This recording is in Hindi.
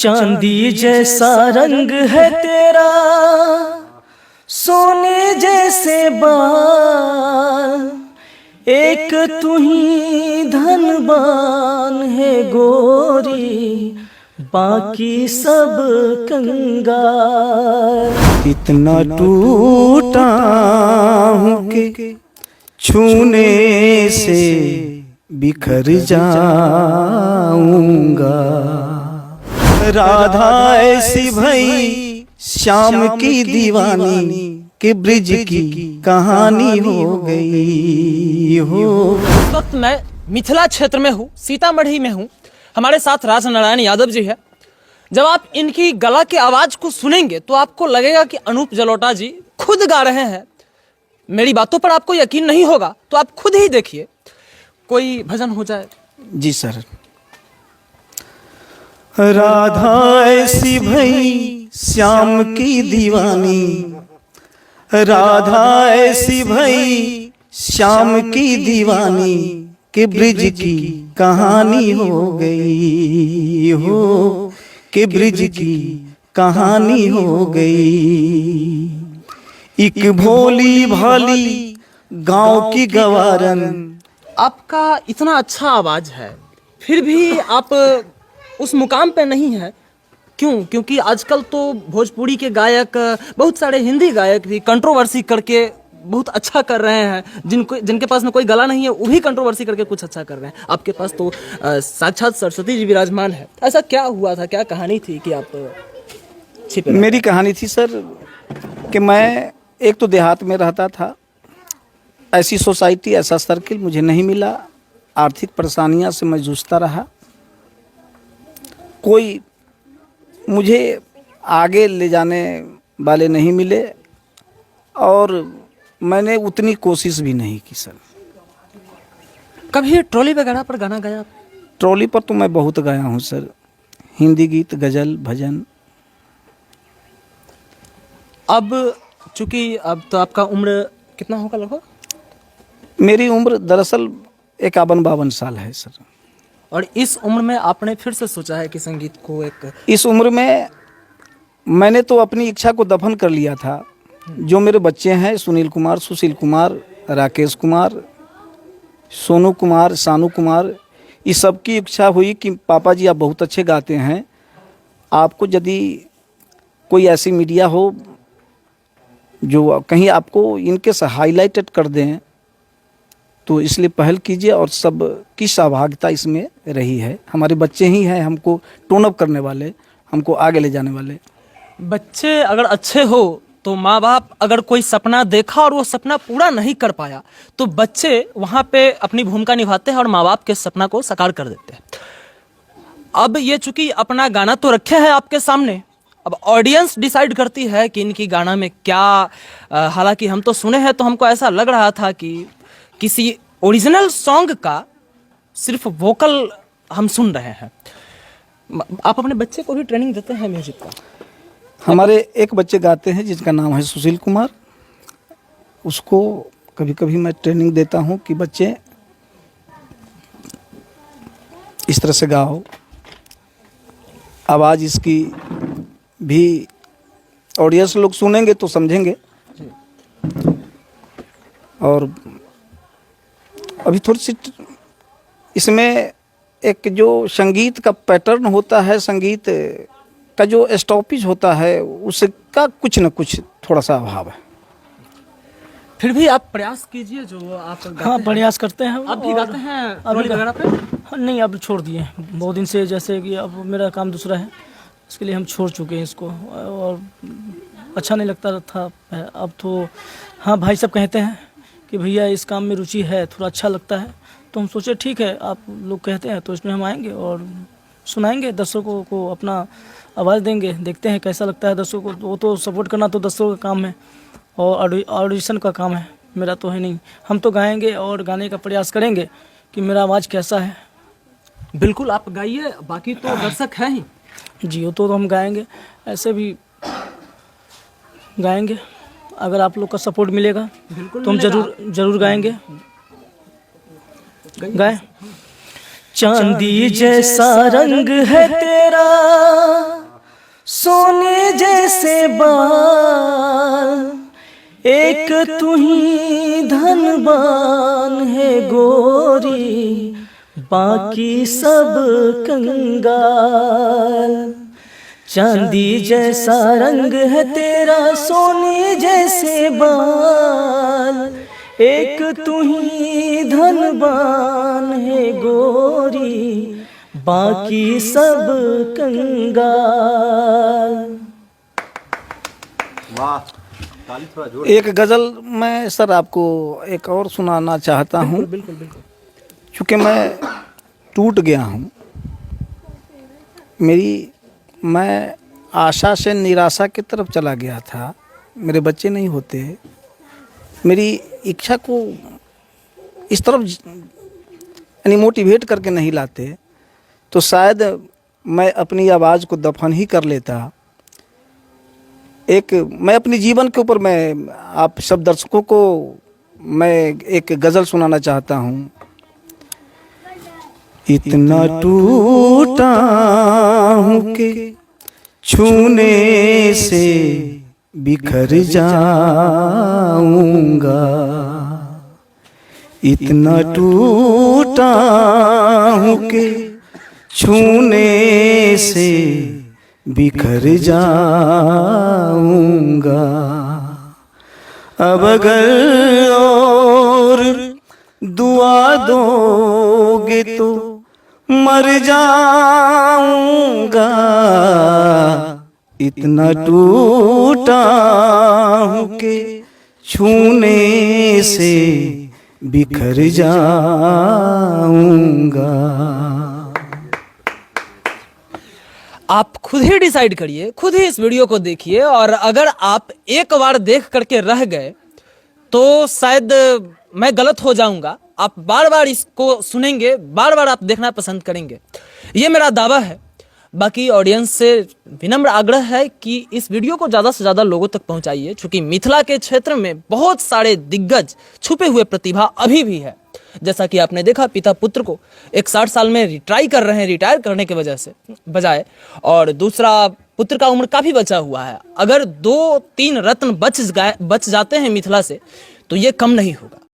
चांदी जैसा रंग है तेरा, सोने जैसे बाल, एक तू ही धनवान है गोरी, बाकी सब कंगाल। इतना टूटा हूँ कि छूने से बिखर जाऊंगा। राधा ऐसी भई श्याम की दीवानी कि ब्रिज की कहानी हो गई हो। इस वक्त मैं मिथिला क्षेत्र में हूँ, सीतामढ़ी में हूँ। हमारे साथ राजनारायण यादव जी है। जब आप इनकी गला की आवाज को सुनेंगे तो आपको लगेगा कि अनूप जलोटा जी खुद गा रहे हैं। मेरी बातों पर आपको यकीन नहीं होगा तो आप खुद ही देखिए। कोई भजन हो जाए। जी सर। राधा ऐसी भई श्याम की दीवानी, राधा ऐसी भई श्याम की दीवानी कि ब्रिज की कहानी हो गई हो, कि ब्रिज की कहानी हो गई। एक भोली भाली गांव की गवारन। आपका इतना अच्छा आवाज है फिर भी आप उस मुकाम पे नहीं है। क्यों? क्योंकि आजकल तो भोजपुरी के गायक, बहुत सारे हिंदी गायक भी कंट्रोवर्सी करके बहुत अच्छा कर रहे हैं। जिनके पास में कोई गला नहीं है वो भी कंट्रोवर्सी करके कुछ अच्छा कर रहे हैं। आपके पास तो साक्षात सरस्वती जी विराजमान है। ऐसा क्या हुआ था, क्या कहानी थी कि आप छिपे? मेरी कहानी थी सर कि मैं एक तो देहात में रहता था। ऐसी सोसाइटी, ऐसा सर्किल मुझे नहीं मिला। आर्थिक परेशानियां से मैं जूझता रहा। कोई मुझे आगे ले जाने वाले नहीं मिले और मैंने उतनी कोशिश भी नहीं की सर। कभी ट्रॉली वगैरह पर गाना गाया? ट्रॉली पर तो मैं बहुत गाया हूँ सर, हिंदी गीत, गजल, भजन। अब चूंकि अब तो आपका उम्र कितना होगा लगभग? मेरी उम्र दरअसल 51-52 साल है सर। और इस उम्र में आपने फिर से सोचा है कि संगीत को एक... इस उम्र में मैंने तो अपनी इच्छा को दफन कर लिया था। जो मेरे बच्चे हैं, सुनील कुमार, सुशील कुमार, राकेश कुमार, सोनू कुमार, सानू कुमार, इस सब की इच्छा हुई कि पापा जी आप बहुत अच्छे गाते हैं, आपको यदि कोई ऐसी मीडिया हो जो कहीं आपको इनके से हाईलाइटेड कर दें तो इसलिए पहल कीजिए। और सब की सहभागिता इसमें रही है। हमारे बच्चे ही हैं हमको टोन अप करने वाले, हमको आगे ले जाने वाले। बच्चे अगर अच्छे हो तो माँ बाप अगर कोई सपना देखा और वो सपना पूरा नहीं कर पाया तो बच्चे वहाँ पे अपनी भूमिका निभाते हैं और माँ बाप के सपना को साकार कर देते हैं। अब ये चूंकि अपना गाना तो रखे हैं आपके सामने, अब ऑडियंस डिसाइड करती है कि इनकी गाना में क्या। हालांकि हम तो सुने हैं तो हमको ऐसा लग रहा था कि किसी ओरिजिनल सॉन्ग का सिर्फ वोकल हम सुन रहे हैं। आप अपने बच्चे को भी ट्रेनिंग देते हैं म्यूजिक का? हमारे एक बच्चे गाते हैं जिसका नाम है सुशील कुमार। उसको कभी कभी मैं ट्रेनिंग देता हूं कि बच्चे इस तरह से गाओ। आवाज़ इसकी भी ऑडियंस लोग सुनेंगे तो समझेंगे। और अभी थोड़ी सी इसमें एक जो संगीत का पैटर्न होता है, संगीत का जो स्टॉपेज होता है, उसका कुछ न कुछ थोड़ा सा अभाव है। फिर भी आप प्रयास कीजिए जो आप गाते हाँ, हैं। प्रयास करते हैं। आप भी गाते हैं ट्रॉली वगैरह पे? हाँ, नहीं, अब छोड़ दिए बहुत दिन से। जैसे कि अब मेरा काम दूसरा है, इसके लिए हम छोड़ चुके हैं इसको। और अच्छा नहीं लगता था अब तो। हाँ, भाई सब कहते हैं कि भैया इस काम में रुचि है, थोड़ा अच्छा लगता है। तो हम सोचे ठीक है, आप लोग कहते हैं तो इसमें हम आएंगे और सुनाएंगे, दर्शकों को अपना आवाज़ देंगे। देखते हैं कैसा लगता है दर्शकों को। वो तो सपोर्ट करना तो दर्शकों का काम है और ऑडिशन का काम है, मेरा तो है नहीं। हम तो गाएंगे और गाने का प्रयास करेंगे कि मेरा आवाज़ कैसा है। बिल्कुल आप गाइए, बाकी तो दर्शक हैं ही। जी, वो तो हम गाएंगे, ऐसे भी गाएंगे। अगर आप लोग का सपोर्ट मिलेगा तो हम जरूर गाएंगे। गाएं। चांदी जैसा रंग है तेरा, जैसे बाल, एक तू ही धनवान है गोरी, बाकी सब कंगाल। चांदी जैसा रंग है तेरा, सोने जैसे बाल, एक तू ही धनवान है गोरी, बाकी सब कंगाल। एक गज़ल मैं सर आपको एक और सुनाना चाहता हूँ। बिल्कुल बिल्कुल। चूँकि मैं टूट गया हूँ, मैं आशा से निराशा की तरफ चला गया था। मेरे बच्चे नहीं होते, मेरी इच्छा को इस तरफ यानी मोटिवेट करके नहीं लाते, तो शायद मैं अपनी आवाज़ को दफन ही कर लेता। मैं अपने जीवन के ऊपर मैं आप सब दर्शकों को मैं एक गज़ल सुनाना चाहता हूँ। इतना टूटा हूँ कि छूने से बिखर जाऊंगा, इतना टूटा हूँ कि छूने से बिखर जाऊंगा। अब अगर और दुआ दोगे तो मर जाऊंगा, इतना टूटा हूँ कि छूने से बिखर जाऊंगा। आप खुद ही डिसाइड करिए, खुद ही इस वीडियो को देखिए, और अगर आप एक बार देख करके रह गए तो शायद मैं गलत हो जाऊंगा। आप बार बार इसको सुनेंगे, बार बार आप देखना पसंद करेंगे, ये मेरा दावा है। बाकी ऑडियंस से विनम्र आग्रह है कि इस वीडियो को ज़्यादा से ज़्यादा लोगों तक पहुंचाइए, क्योंकि मिथिला के क्षेत्र में बहुत सारे दिग्गज छुपे हुए प्रतिभा अभी भी है। जैसा कि आपने देखा, पिता पुत्र को एक 60 साल में रिट्राई कर रहे हैं, रिटायर करने के वजह से बजाय, और दूसरा पुत्र का उम्र काफ़ी बचा हुआ है। अगर 2-3 रत्न बच जाते हैं मिथिला से तो ये कम नहीं होगा।